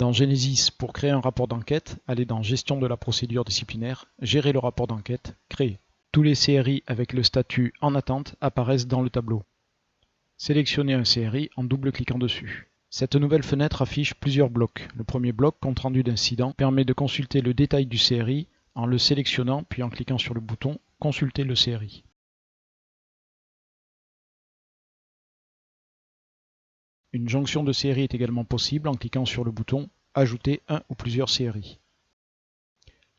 Dans Genesis, pour créer un rapport d'enquête, allez dans Gestion de la procédure disciplinaire, Gérer le rapport d'enquête, Créer. Tous les CRI avec le statut En attente apparaissent dans le tableau. Sélectionnez un CRI en double-cliquant dessus. Cette nouvelle fenêtre affiche plusieurs blocs. Le premier bloc, compte rendu d'incident, permet de consulter le détail du CRI en le sélectionnant puis en cliquant sur le bouton Consulter le CRI. Une jonction de CRI est également possible en cliquant sur le bouton Ajouter un ou plusieurs CRI.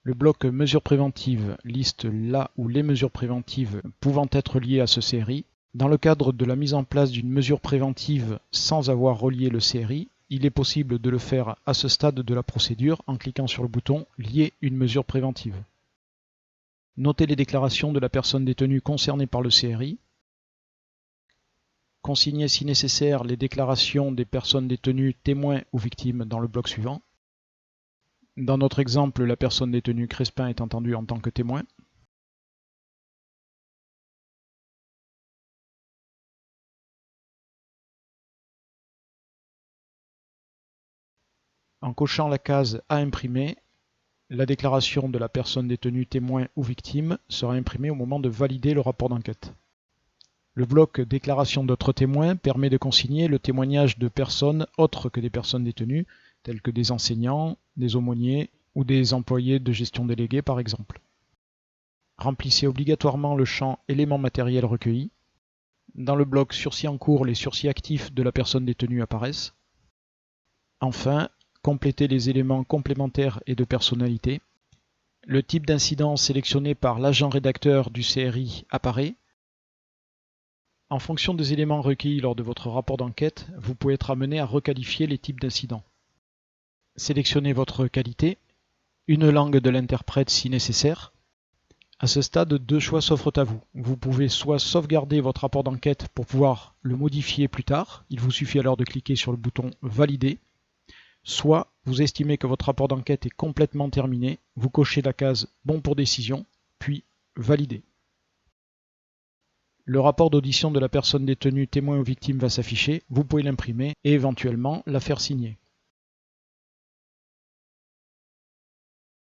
Le bloc Mesures préventives liste la ou les mesures préventives pouvant être liées à ce CRI. Dans le cadre de la mise en place d'une mesure préventive sans avoir relié le CRI, il est possible de le faire à ce stade de la procédure en cliquant sur le bouton Lier une mesure préventive. Notez les déclarations de la personne détenue concernée par le CRI. Consignez si nécessaire les déclarations des personnes détenues, témoins ou victimes dans le bloc suivant. Dans notre exemple, la personne détenue Crespin est entendue en tant que témoin. En cochant la case à imprimer, la déclaration de la personne détenue témoin ou victime sera imprimée au moment de valider le rapport d'enquête. Le bloc Déclaration d'autres témoins permet de consigner le témoignage de personnes autres que des personnes détenues, telles que des enseignants, des aumôniers ou des employés de gestion délégués par exemple. Remplissez obligatoirement le champ Éléments matériels recueillis. Dans le bloc Sursis en cours, les sursis actifs de la personne détenue apparaissent. Enfin, complétez les éléments complémentaires et de personnalité. Le type d'incident sélectionné par l'agent rédacteur du CRI apparaît. En fonction des éléments recueillis lors de votre rapport d'enquête, vous pouvez être amené à requalifier les types d'incidents. Sélectionnez votre qualité, une langue de l'interprète si nécessaire. À ce stade, deux choix s'offrent à vous. Vous pouvez soit sauvegarder votre rapport d'enquête pour pouvoir le modifier plus tard, il vous suffit alors de cliquer sur le bouton Valider, soit vous estimez que votre rapport d'enquête est complètement terminé, vous cochez la case Bon pour décision, puis Valider. Le rapport d'audition de la personne détenue, témoin ou victime va s'afficher, vous pouvez l'imprimer et éventuellement la faire signer.